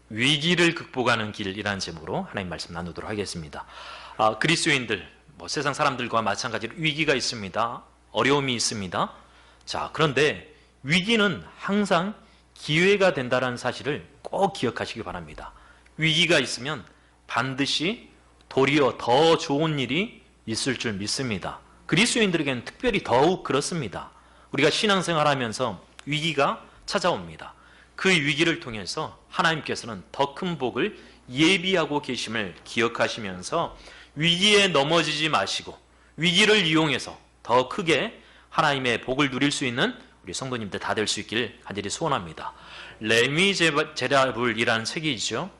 위기를 극복하는 길이라는 제목으로 하나님 말씀 나누도록 하겠습니다. 그리스도인들, 세상 사람들과 마찬가지로 위기가 있습니다. 어려움이 있습니다. 자, 그런데 위기는 항상 기회가 된다는 사실을 꼭 기억하시기 바랍니다. 위기가 있으면 반드시 도리어 더 좋은 일이 있을 줄 믿습니다. 그리스도인들에게는 특별히 더욱 그렇습니다. 우리가 신앙생활하면서 위기가 찾아옵니다. 그 위기를 통해서 하나님께서는 더 큰 복을 예비하고 계심을 기억하시면서 위기에 넘어지지 마시고 위기를 이용해서 더 크게 하나님의 복을 누릴 수 있는 우리 성도님들 다 될 수 있길 간절히 소원합니다. 레미제라블이라는 책이 있죠.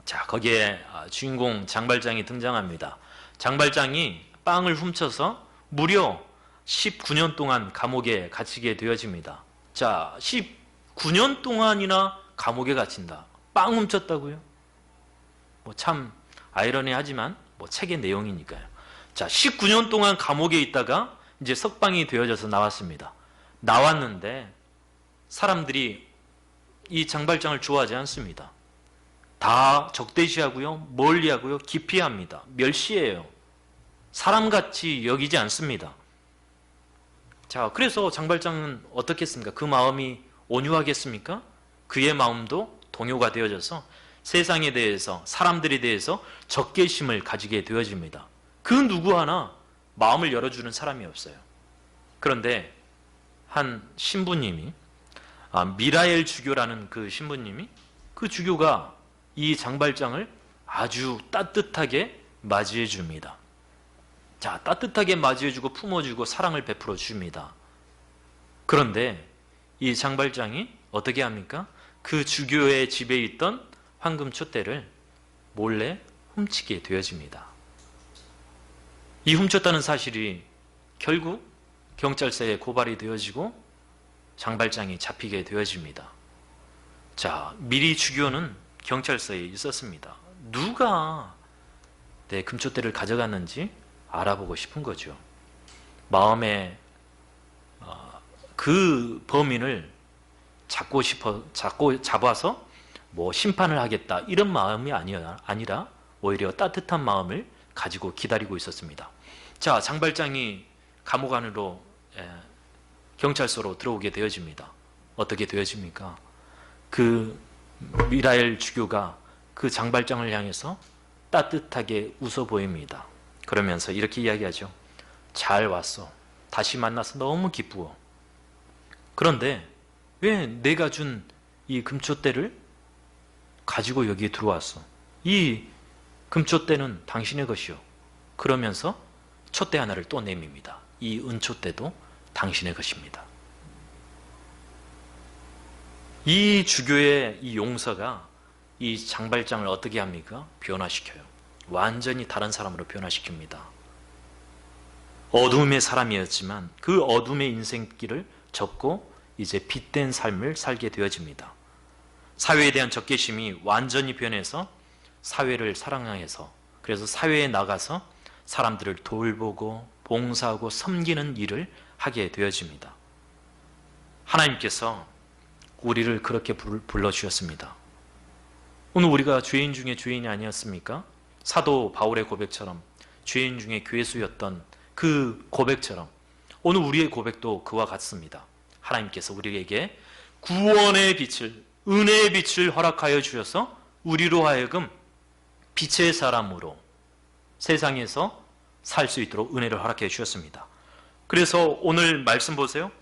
자, 거기에 주인공 장발장이 등장합니다. 장발장이 빵을 훔쳐서 무려 19년 동안 감옥에 갇히게 되어집니다. 자, 19년 동안이나 감옥에 갇힌다. 빵 훔쳤다고요? 참 아이러니하지만 책의 내용이니까요. 자, 19년 동안 감옥에 있다가 이제 석방이 되어져서 나왔습니다. 나왔는데 사람들이 이 장발장을 좋아하지 않습니다. 다 적대시하고요, 멀리하고요, 기피합니다. 멸시해요. 사람같이 여기지 않습니다. 자, 그래서 장발장은 어떻겠습니까? 그 마음이 온유하겠습니까? 그의 마음도 동요가 되어져서 세상에 대해서, 사람들에 대해서 적개심을 가지게 되어집니다. 그 누구 하나 마음을 열어주는 사람이 없어요. 그런데 한 신부님이, 미라엘 주교라는 그 신부님이, 그 주교가 이 장발장을 아주 따뜻하게 맞이해 줍니다. 자, 따뜻하게 맞이해주고 품어주고 사랑을 베풀어 줍니다. 그런데 이 장발장이 어떻게 합니까? 그 주교의 집에 있던 황금 촛대를 몰래 훔치게 되어집니다. 이 훔쳤다는 사실이 결국 경찰서에 고발이 되어지고 장발장이 잡히게 되어집니다. 자, 미리 주교는 경찰서에 있었습니다. 누가 내 금촛대를 가져갔는지 알아보고 싶은 거죠. 마음에 그 범인을 잡아서 심판을 하겠다 이런 마음이 아니라 오히려 따뜻한 마음을 가지고 기다리고 있었습니다. 자, 장발장이 감옥 안으로 경찰서로 들어오게 되어집니다. 어떻게 되어집니까? 그 미라엘 주교가 그 장발장을 향해서 따뜻하게 웃어 보입니다. 그러면서 이렇게 이야기하죠. 잘 왔어. 다시 만나서 너무 기쁘어. 그런데 왜 내가 준 이 금촛대를 가지고 여기에 들어왔어? 이 금촛대는 당신의 것이요. 그러면서 촛대 하나를 또 내밉니다. 이 은촛대도 당신의 것입니다. 이 주교의 이 용서가 이 장발장을 어떻게 합니까? 변화시켜요. 완전히 다른 사람으로 변화시킵니다. 어둠의 사람이었지만 그 어둠의 인생길을 접고 이제 빛된 삶을 살게 되어집니다. 사회에 대한 적개심이 완전히 변해서 사회를 사랑해서, 그래서 사회에 나가서 사람들을 돌보고 봉사하고 섬기는 일을 하게 되어집니다. 하나님께서 우리를 그렇게 불러주셨습니다. 오늘 우리가 죄인 중에 죄인이 아니었습니까? 사도 바울의 고백처럼 죄인 중에 괴수였던 그 고백처럼 오늘 우리의 고백도 그와 같습니다. 하나님께서 우리에게 구원의 빛을, 은혜의 빛을 허락하여 주셔서 우리로 하여금 빛의 사람으로 세상에서 살 수 있도록 은혜를 허락해 주셨습니다. 그래서 오늘 말씀 보세요.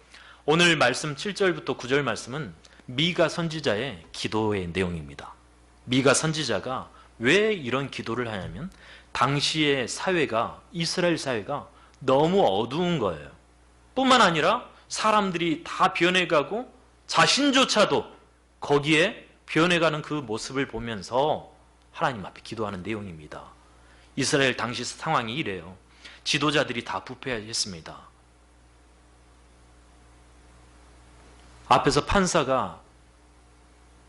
오늘 말씀 7절부터 9절 말씀은 미가 선지자의 기도의 내용입니다. 미가 선지자가 왜 이런 기도를 하냐면 당시의 사회가, 이스라엘 사회가 너무 어두운 거예요. 뿐만 아니라 사람들이 다 변해가고 자신조차도 거기에 변해가는 그 모습을 보면서 하나님 앞에 기도하는 내용입니다. 이스라엘 당시 상황이 이래요. 지도자들이 다 부패했습니다. 앞에서 판사가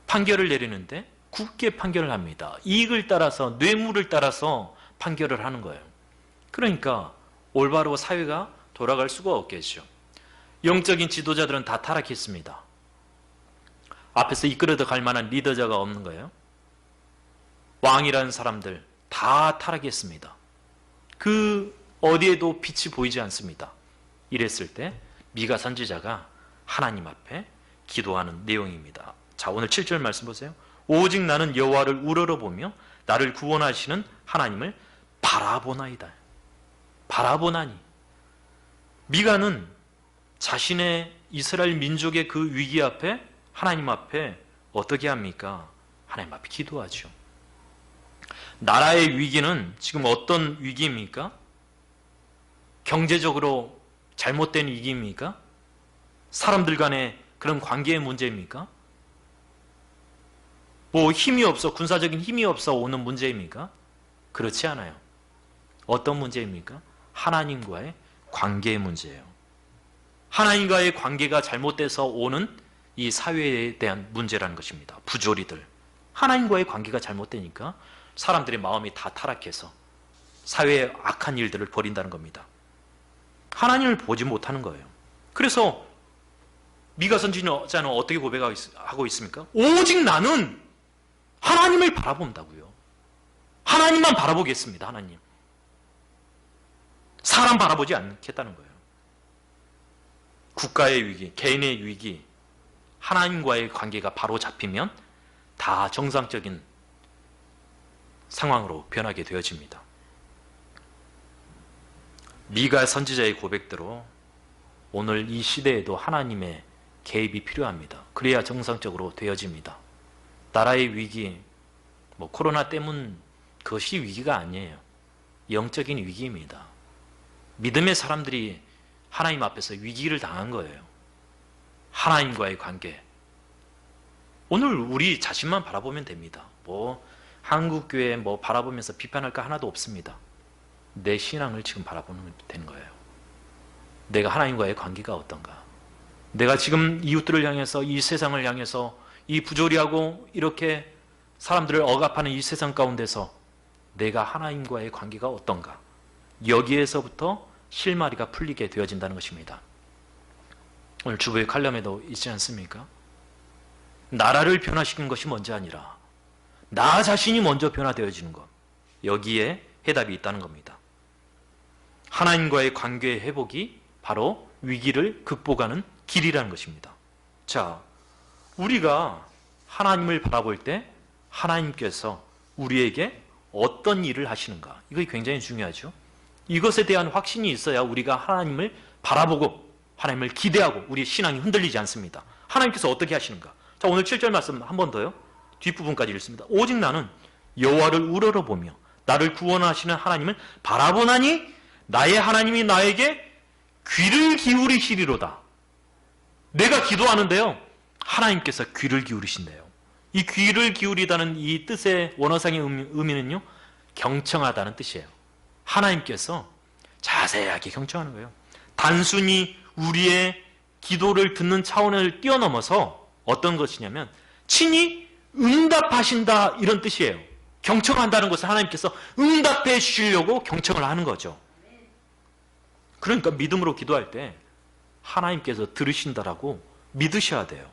판결을 내리는데 굳게 판결을 합니다. 이익을 따라서, 뇌물을 따라서 판결을 하는 거예요. 그러니까 올바로 사회가 돌아갈 수가 없겠죠. 영적인 지도자들은 다 타락했습니다. 앞에서 이끌어도 갈 만한 리더자가 없는 거예요. 왕이라는 사람들 다 타락했습니다. 그 어디에도 빛이 보이지 않습니다. 이랬을 때 미가 선지자가 하나님 앞에 기도하는 내용입니다. 자, 오늘 7절 말씀 보세요. 오직 나는 여호와를 우러러보며 나를 구원하시는 하나님을 바라보나이다. 바라보나니. 미가는 자신의 이스라엘 민족의 그 위기 앞에 하나님 앞에 어떻게 합니까? 하나님 앞에 기도하죠. 나라의 위기는 지금 어떤 위기입니까? 경제적으로 잘못된 위기입니까? 사람들 간의 그런 관계의 문제입니까? 뭐 힘이 없어, 군사적인 힘이 없어 오는 문제입니까? 그렇지 않아요. 어떤 문제입니까? 하나님과의 관계의 문제예요. 하나님과의 관계가 잘못돼서 오는 이 사회에 대한 문제라는 것입니다. 부조리들. 하나님과의 관계가 잘못되니까 사람들의 마음이 다 타락해서 사회의 악한 일들을 벌인다는 겁니다. 하나님을 보지 못하는 거예요. 그래서 미가 선지자는 어떻게 고백하고 있습니까? 오직 나는 하나님을 바라본다고요. 하나님만 바라보겠습니다. 하나님. 사람 바라보지 않겠다는 거예요. 국가의 위기, 개인의 위기, 하나님과의 관계가 바로 잡히면 다 정상적인 상황으로 변하게 되어집니다. 미가 선지자의 고백대로 오늘 이 시대에도 하나님의 개입이 필요합니다. 그래야 정상적으로 되어집니다. 나라의 위기, 뭐 코로나 때문 그것이 위기가 아니에요. 영적인 위기입니다. 믿음의 사람들이 하나님 앞에서 위기를 당한 거예요. 하나님과의 관계. 오늘 우리 자신만 바라보면 됩니다. 뭐 한국교회 뭐 바라보면서 비판할 거 하나도 없습니다. 내 신앙을 지금 바라보면 되는 거예요. 내가 하나님과의 관계가 어떤가? 내가 지금 이웃들을 향해서, 이 세상을 향해서, 이 부조리하고 이렇게 사람들을 억압하는 이 세상 가운데서 내가 하나님과의 관계가 어떤가? 여기에서부터 실마리가 풀리게 되어진다는 것입니다. 오늘 주보의 칼럼에도 있지 않습니까? 나라를 변화시키는 것이 먼저 아니라 나 자신이 먼저 변화되어지는 것. 여기에 해답이 있다는 겁니다. 하나님과의 관계의 회복이 바로 위기를 극복하는 길이라는 것입니다. 자, 우리가 하나님을 바라볼 때 하나님께서 우리에게 어떤 일을 하시는가? 이거 굉장히 중요하죠. 이것에 대한 확신이 있어야 우리가 하나님을 바라보고 하나님을 기대하고 우리의 신앙이 흔들리지 않습니다. 하나님께서 어떻게 하시는가? 자, 오늘 7절 말씀 한 번 더요. 뒷부분까지 읽습니다. 오직 나는 여호와를 우러러보며 나를 구원하시는 하나님을 바라보나니 나의 하나님이 나에게 귀를 기울이시리로다. 내가 기도하는데요. 하나님께서 귀를 기울이신대요. 이 귀를 기울이다는 이 뜻의 원어상의 의미는요. 경청하다는 뜻이에요. 하나님께서 자세하게 경청하는 거예요. 단순히 우리의 기도를 듣는 차원을 뛰어넘어서 어떤 것이냐면 친히 응답하신다 이런 뜻이에요. 경청한다는 것은 하나님께서 응답해 주시려고 경청을 하는 거죠. 그러니까 믿음으로 기도할 때 하나님께서 들으신다라고 믿으셔야 돼요.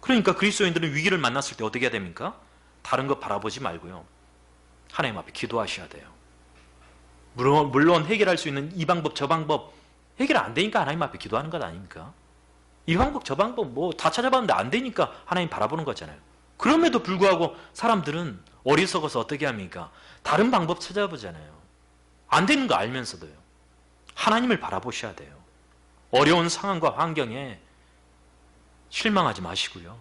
그러니까 그리스도인들은 위기를 만났을 때 어떻게 해야 됩니까? 다른 거 바라보지 말고요. 하나님 앞에 기도하셔야 돼요. 물론 해결할 수 있는 이 방법 저 방법 해결 안 되니까 하나님 앞에 기도하는 것 아닙니까? 이 방법 저 방법 뭐 다 찾아봤는데 안 되니까 하나님 바라보는 거잖아요. 그럼에도 불구하고 사람들은 어리석어서 어떻게 합니까? 다른 방법 찾아보잖아요. 안 되는 거 알면서도요. 하나님을 바라보셔야 돼요. 어려운 상황과 환경에 실망하지 마시고요.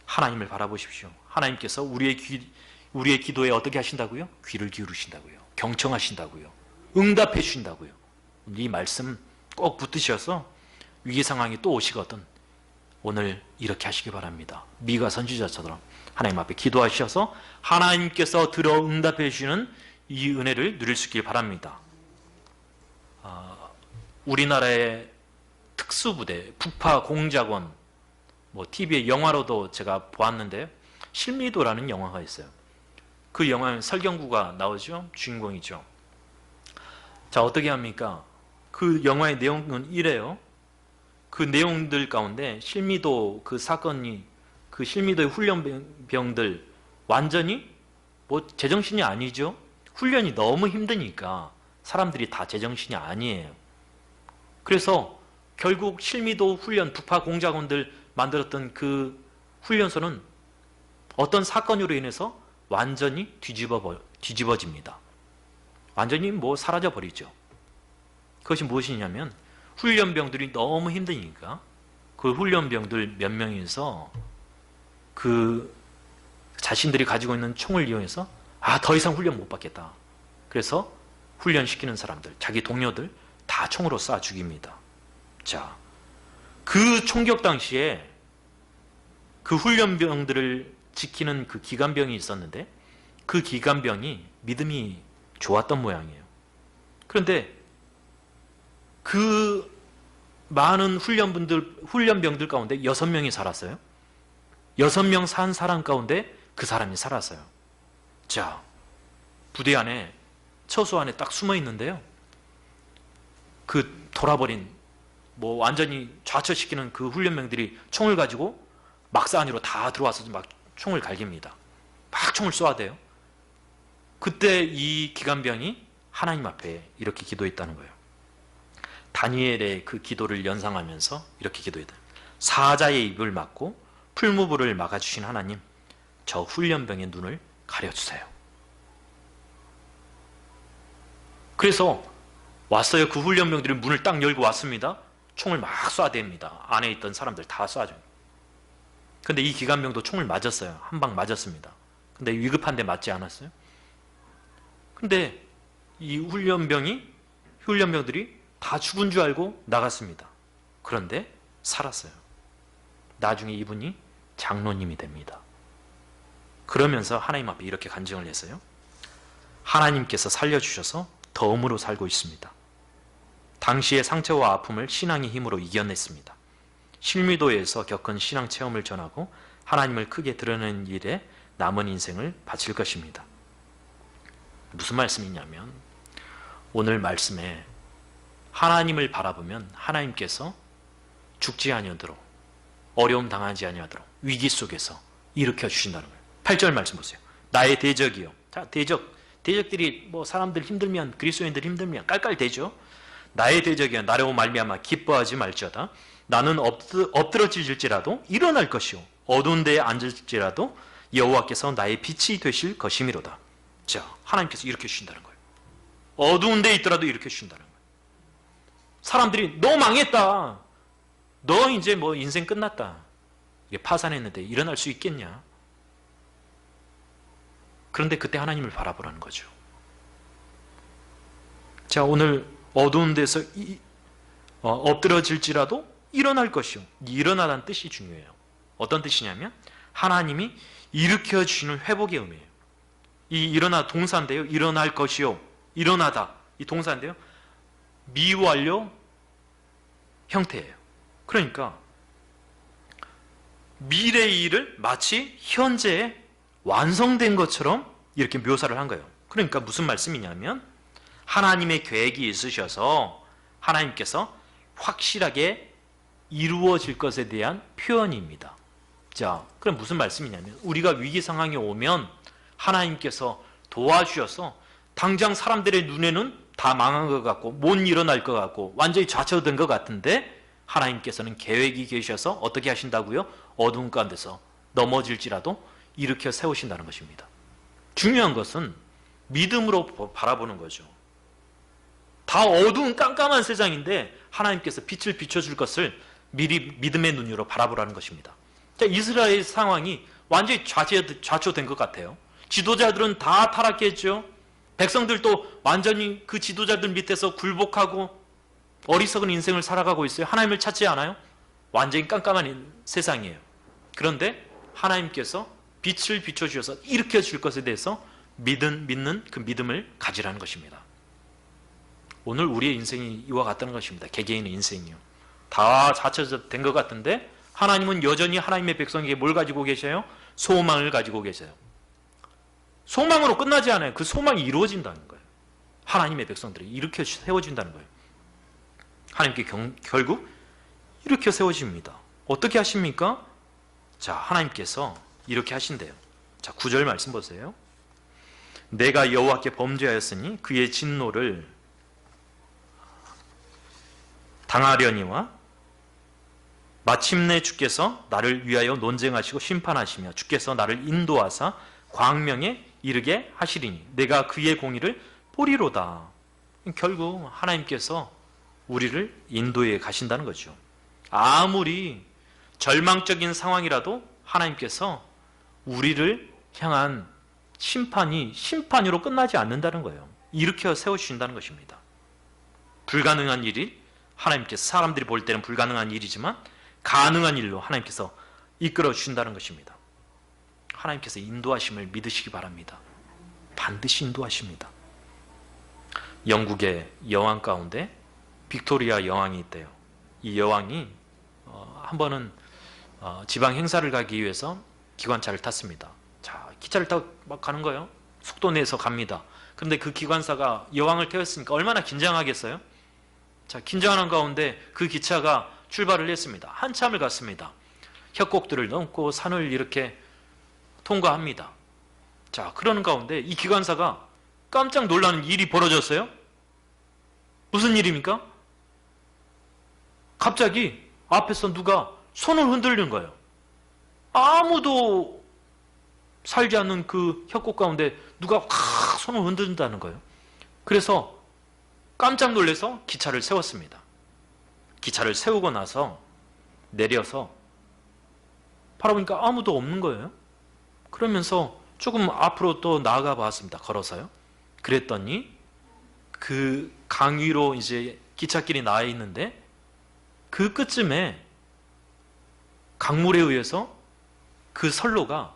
하나님을 바라보십시오. 하나님께서 우리의 기도에 어떻게 하신다고요? 귀를 기울이신다고요. 경청하신다고요. 응답해 주신다고요. 이 말씀 꼭 붙드셔서 위기 상황이 또 오시거든 오늘 이렇게 하시기 바랍니다. 미가 선지자처럼 하나님 앞에 기도하셔서 하나님께서 들어 응답해 주시는 이 은혜를 누릴 수 있길 바랍니다. 우리나라의 특수부대, 북파 공작원, 뭐 TV에 영화로도 제가 보았는데요. 실미도라는 영화가 있어요. 그 영화에 설경구가 나오죠. 주인공이죠. 자, 어떻게 합니까? 그 영화의 내용은 이래요. 그 내용들 가운데 실미도 그 사건이 그 실미도의 훈련병들 완전히 뭐 제정신이 아니죠. 훈련이 너무 힘드니까 사람들이 다 제정신이 아니에요. 그래서 결국 실미도 훈련 북파 공작원들 만들었던 그 훈련소는 어떤 사건으로 인해서 완전히 뒤집어집니다. 완전히 뭐 사라져 버리죠. 그것이 무엇이냐면 훈련병들이 너무 힘드니까 그 훈련병들 몇 명이서 그 자신들이 가지고 있는 총을 이용해서 더 이상 훈련 못 받겠다. 그래서 훈련시키는 사람들, 자기 동료들 다 총으로 쏴 죽입니다. 자, 그 총격 당시에 그 훈련병들을 지키는 그 기관병이 있었는데 그 기관병이 믿음이 좋았던 모양이에요. 그런데 그 많은 훈련병들 가운데 6명이 살았어요. 6명 산 사람 가운데 그 사람이 살았어요. 자, 부대 안에, 처소 안에 딱 숨어 있는데요. 그 돌아버린, 뭐 완전히 좌처시키는 그 훈련병들이 총을 가지고 막사 안으로 다 들어와서 막 총을 갈깁니다. 막 총을 쏘아대요. 그때 이 기관병이 하나님 앞에 이렇게 기도했다는 거예요. 다니엘의 그 기도를 연상하면서 이렇게 기도했다. 사자의 입을 막고 풀무불을 막아주신 하나님, 저 훈련병의 눈을 가려주세요. 그래서 왔어요. 그 훈련병들이 문을 딱 열고 왔습니다. 총을 막 쏴댑니다. 안에 있던 사람들 다 쏴줘요. 근데 이 기관병도 총을 맞았어요. 한 방 맞았습니다. 근데 위급한데 맞지 않았어요. 근데 이 훈련병들이 다 죽은 줄 알고 나갔습니다. 그런데 살았어요. 나중에 이분이 장로님이 됩니다. 그러면서 하나님 앞에 이렇게 간증을 했어요. 하나님께서 살려주셔서 덤으로 살고 있습니다. 당시의 상처와 아픔을 신앙의 힘으로 이겨냈습니다. 실미도에서 겪은 신앙 체험을 전하고 하나님을 크게 드러내는 일에 남은 인생을 바칠 것입니다. 무슨 말씀이냐면 오늘 말씀에 하나님을 바라보면 하나님께서 죽지 아니하도록, 어려움 당하지 아니하도록 위기 속에서 일으켜 주신다는 거예요. 8절 말씀 보세요. 나의 대적이요. 자, 대적들이 뭐 사람들 힘들면, 그리스도인들 힘들면 깔깔대죠. 나의 대적이여 나로 말미암아 기뻐하지 말지어다. 나는 엎드러질지라도 일어날 것이요 어두운 데에 앉을지라도 여호와께서 나의 빛이 되실 것이미로다. 자, 하나님께서 이렇게 주신다는 거예요. 어두운 데에 있더라도 이렇게 주신다는 거예요. 사람들이 너 망했다, 너 이제 뭐 인생 끝났다, 이게 파산했는데 일어날 수 있겠냐? 그런데 그때 하나님을 바라보라는 거죠. 자, 오늘 어두운 데서 엎드러질지라도 일어날 것이요. 일어나라는 뜻이 중요해요. 어떤 뜻이냐면 하나님이 일으켜 주시는 회복의 의미예요. 이 일어나 동사인데요. 일어날 것이요. 일어나다. 이 동사인데요. 미완료 형태예요. 그러니까 미래의 일을 마치 현재에 완성된 것처럼 이렇게 묘사를 한 거예요. 그러니까 무슨 말씀이냐면 하나님의 계획이 있으셔서 하나님께서 확실하게 이루어질 것에 대한 표현입니다. 자, 그럼 무슨 말씀이냐면 우리가 위기 상황이 오면 하나님께서 도와주셔서 당장 사람들의 눈에는 다 망한 것 같고 못 일어날 것 같고 완전히 좌초된 것 같은데 하나님께서는 계획이 계셔서 어떻게 하신다고요? 어두운 가운데서 넘어질지라도 일으켜 세우신다는 것입니다. 중요한 것은 믿음으로 바라보는 거죠. 다 어두운 깜깜한 세상인데 하나님께서 빛을 비춰줄 것을 미리 믿음의 눈으로 바라보라는 것입니다. 자, 이스라엘 상황이 완전히 좌초된 것 같아요. 지도자들은 다 타락했죠. 백성들도 완전히 그 지도자들 밑에서 굴복하고 어리석은 인생을 살아가고 있어요. 하나님을 찾지 않아요? 완전히 깜깜한 세상이에요. 그런데 하나님께서 빛을 비춰주셔서 일으켜 줄 것에 대해서 믿는 그 믿음을 가지라는 것입니다. 오늘 우리의 인생이 이와 같다는 것입니다. 개개인의 인생이요. 다 좌초된 것 같은데 하나님은 여전히 하나님의 백성에게 뭘 가지고 계셔요? 소망을 가지고 계세요. 소망으로 끝나지 않아요. 그 소망이 이루어진다는 거예요. 하나님의 백성들이 일으켜 세워진다는 거예요. 하나님께 결국 일으켜 세워집니다. 어떻게 하십니까? 자, 하나님께서 이렇게 하신대요. 자, 9절 말씀 보세요. 내가 여호와께 범죄하였으니 그의 진노를 당하려니와 마침내 주께서 나를 위하여 논쟁하시고 심판하시며 주께서 나를 인도하사 광명에 이르게 하시리니 내가 그의 공의를 보리로다. 결국 하나님께서 우리를 인도해 가신다는 거죠. 아무리 절망적인 상황이라도 하나님께서 우리를 향한 심판이 심판으로 끝나지 않는다는 거예요. 일으켜 세우신다는 것입니다. 불가능한 일이 하나님께서, 사람들이 볼 때는 불가능한 일이지만 가능한 일로 하나님께서 이끌어 주신다는 것입니다. 하나님께서 인도하심을 믿으시기 바랍니다. 반드시 인도하십니다. 영국의 여왕 가운데 빅토리아 여왕이 있대요. 이 여왕이 한 번은 지방 행사를 가기 위해서 기관차를 탔습니다. 자, 기차를 타고 막 가는 거예요. 속도 내서 갑니다. 그런데 그 기관사가 여왕을 태웠으니까 얼마나 긴장하겠어요? 자, 긴장하는 가운데 그 기차가 출발을 했습니다. 한참을 갔습니다. 협곡들을 넘고 산을 이렇게 통과합니다. 자, 그러는 가운데 이 기관사가 깜짝 놀라는 일이 벌어졌어요. 무슨 일입니까? 갑자기 앞에서 누가 손을 흔들는 거예요. 아무도 살지 않는 그 협곡 가운데 누가 확 손을 흔든다는 거예요. 그래서 깜짝 놀라서 기차를 세웠습니다. 기차를 세우고 나서 내려서 바라보니까 아무도 없는 거예요. 그러면서 조금 앞으로 또 나아가 봤습니다. 걸어서요. 그랬더니 그 강 위로 이제 기찻길이 나와 있는데 그 끝쯤에 강물에 의해서 그 선로가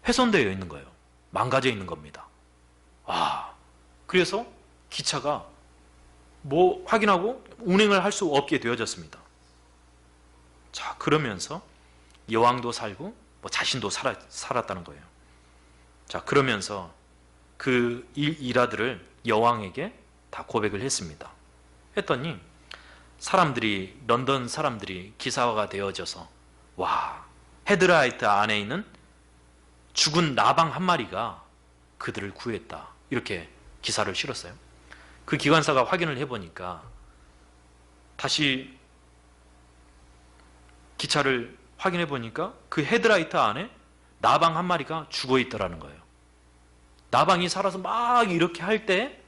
훼손되어 있는 거예요. 망가져 있는 겁니다. 그래서 기차가 확인하고 운행을 할 수 없게 되어졌습니다. 자, 그러면서 여왕도 살고 자신도 살았다는 거예요. 자, 그러면서 그 일화들을 여왕에게 다 고백을 했습니다. 했더니 런던 사람들이 기사화가 되어져서 헤드라이트 안에 있는 죽은 나방 한 마리가 그들을 구했다. 이렇게 기사를 실었어요. 그 기관사가 확인을 해보니까 다시 기차를 확인해 보니까 그 헤드라이트 안에 나방 한 마리가 죽어 있더라는 거예요. 나방이 살아서 막 이렇게 할 때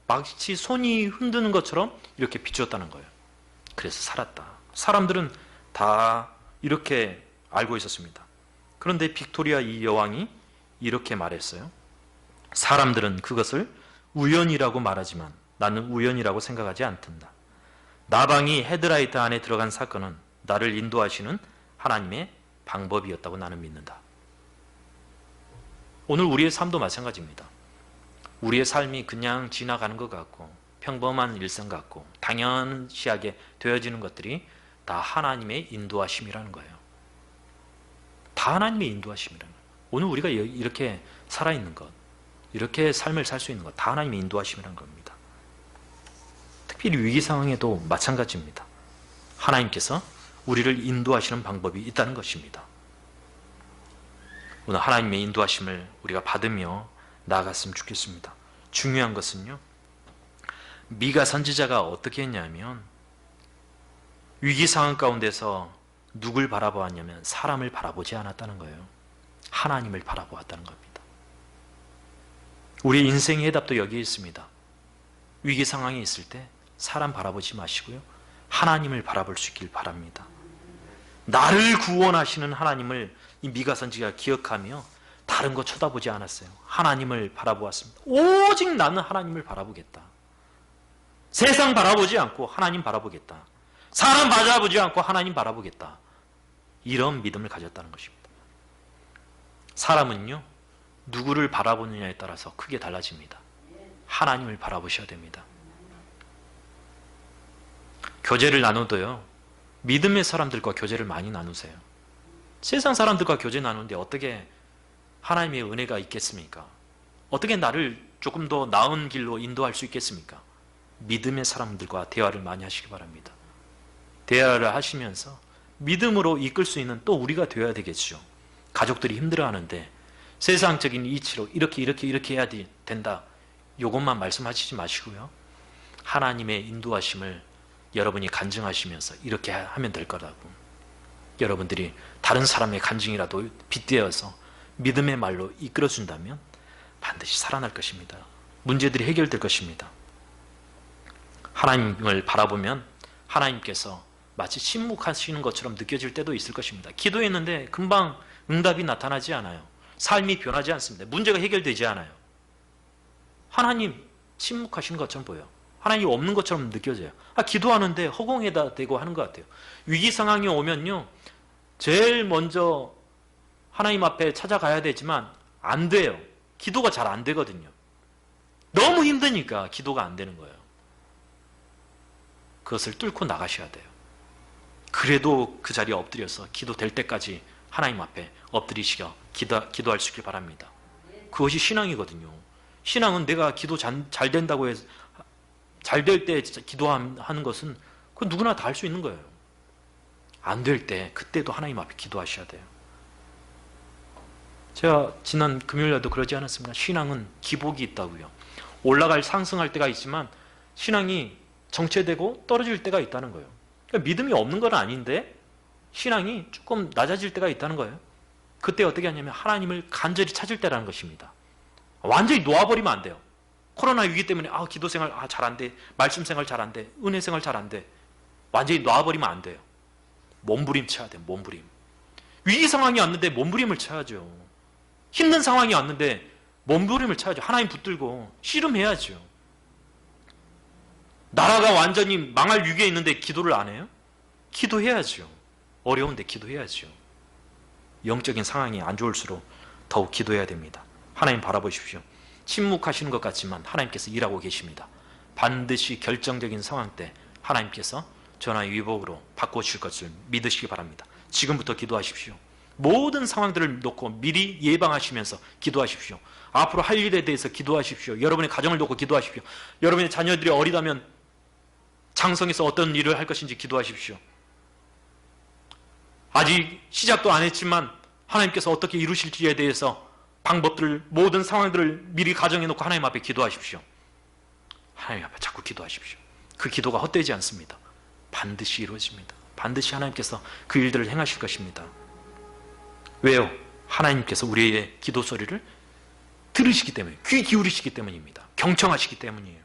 마치 손이 흔드는 것처럼 이렇게 비추었다는 거예요. 그래서 살았다. 사람들은 다 이렇게 알고 있었습니다. 그런데 빅토리아 이 여왕이 이렇게 말했어요. 사람들은 그것을 우연이라고 말하지만 나는 우연이라고 생각하지 않던다. 나방이 헤드라이트 안에 들어간 사건은 나를 인도하시는 하나님의 방법이었다고 나는 믿는다. 오늘 우리의 삶도 마찬가지입니다. 우리의 삶이 그냥 지나가는 것 같고 평범한 일상 같고 당연시하게 되어지는 것들이 다 하나님의 인도하심이라는 거예요. 다 하나님의 인도하심이라는 거예요. 오늘 우리가 이렇게 살아있는 것, 이렇게 삶을 살 수 있는 것, 다 하나님의 인도하심이라는 겁니다. 특별히 위기 상황에도 마찬가지입니다. 하나님께서 우리를 인도하시는 방법이 있다는 것입니다. 오늘 하나님의 인도하심을 우리가 받으며 나아갔으면 좋겠습니다. 중요한 것은요, 미가 선지자가 어떻게 했냐면 위기 상황 가운데서 누굴 바라보았냐면 사람을 바라보지 않았다는 거예요. 하나님을 바라보았다는 겁니다. 우리 인생의 해답도 여기에 있습니다. 위기 상황이 있을 때 사람 바라보지 마시고요, 하나님을 바라볼 수 있길 바랍니다. 나를 구원하시는 하나님을 이 미가 선지자가 기억하며 다른 거 쳐다보지 않았어요. 하나님을 바라보았습니다. 오직 나는 하나님을 바라보겠다. 세상 바라보지 않고 하나님 바라보겠다. 사람 바라보지 않고 하나님 바라보겠다. 이런 믿음을 가졌다는 것입니다. 사람은요, 누구를 바라보느냐에 따라서 크게 달라집니다. 하나님을 바라보셔야 됩니다. 교제를 나누도요, 믿음의 사람들과 교제를 많이 나누세요. 세상 사람들과 교제 나누는데 어떻게 하나님의 은혜가 있겠습니까? 어떻게 나를 조금 더 나은 길로 인도할 수 있겠습니까? 믿음의 사람들과 대화를 많이 하시기 바랍니다. 대화를 하시면서 믿음으로 이끌 수 있는 또 우리가 되어야 되겠죠. 가족들이 힘들어하는데 세상적인 이치로 이렇게 해야 된다. 이것만 말씀하시지 마시고요. 하나님의 인도하심을 여러분이 간증하시면서 이렇게 하면 될 거라고. 여러분들이 다른 사람의 간증이라도 빗대어서 믿음의 말로 이끌어준다면 반드시 살아날 것입니다. 문제들이 해결될 것입니다. 하나님을 바라보면 하나님께서 마치 침묵하시는 것처럼 느껴질 때도 있을 것입니다. 기도했는데 금방 응답이 나타나지 않아요. 삶이 변하지 않습니다. 문제가 해결되지 않아요. 하나님 침묵하시는 것처럼 보여요. 하나님이 없는 것처럼 느껴져요. 기도하는데 허공에다 대고 하는 것 같아요. 위기 상황이 오면요, 제일 먼저 하나님 앞에 찾아가야 되지만 안 돼요. 기도가 잘 안 되거든요. 너무 힘드니까 기도가 안 되는 거예요. 그것을 뚫고 나가셔야 돼요. 그래도 그 자리에 엎드려서 기도될 때까지 하나님 앞에 엎드리시겨 기도할 수 있길 바랍니다. 그것이 신앙이거든요. 신앙은 내가 기도 잘 된다고 해서 잘 될 때 기도하는 것은 그건 누구나 다 할 수 있는 거예요. 안 될 때 그때도 하나님 앞에 기도하셔야 돼요. 제가 지난 금요일에도 그러지 않았습니까? 신앙은 기복이 있다고요. 올라갈 상승할 때가 있지만 신앙이 정체되고 떨어질 때가 있다는 거예요. 그러니까 믿음이 없는 건 아닌데 신앙이 조금 낮아질 때가 있다는 거예요. 그때 어떻게 하냐면 하나님을 간절히 찾을 때라는 것입니다. 완전히 놓아버리면 안 돼요. 코로나 위기 때문에 기도생활 잘 안 돼, 말씀생활 잘 안 돼, 은혜생활 잘 안 돼. 완전히 놓아버리면 안 돼요. 몸부림 쳐야 돼요. 몸부림. 위기 상황이 왔는데 몸부림을 쳐야죠. 힘든 상황이 왔는데 몸부림을 쳐야죠. 하나님 붙들고 씨름해야죠. 나라가 완전히 망할 위기에 있는데 기도를 안 해요? 기도해야죠. 어려운데 기도해야죠. 영적인 상황이 안 좋을수록 더욱 기도해야 됩니다. 하나님 바라보십시오. 침묵하시는 것 같지만 하나님께서 일하고 계십니다. 반드시 결정적인 상황 때 하나님께서 전화 위복으로 바꿔주실 것을 믿으시기 바랍니다. 지금부터 기도하십시오. 모든 상황들을 놓고 미리 예방하시면서 기도하십시오. 앞으로 할 일에 대해서 기도하십시오. 여러분의 가정을 놓고 기도하십시오. 여러분의 자녀들이 어리다면 장성에서 어떤 일을 할 것인지 기도하십시오. 아직 시작도 안 했지만 하나님께서 어떻게 이루실지에 대해서 방법들을, 모든 상황들을 미리 가정해 놓고 하나님 앞에 기도하십시오. 하나님 앞에 자꾸 기도하십시오. 그 기도가 헛되지 않습니다. 반드시 이루어집니다. 반드시 하나님께서 그 일들을 행하실 것입니다. 왜요? 하나님께서 우리의 기도 소리를 들으시기 때문에, 귀 기울이시기 때문입니다. 경청하시기 때문이에요.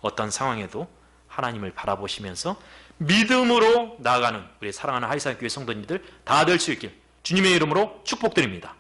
어떤 상황에도 하나님을 바라보시면서 믿음으로 나아가는 우리 사랑하는 하이사이교회 성도님들 다 될 수 있길 주님의 이름으로 축복드립니다.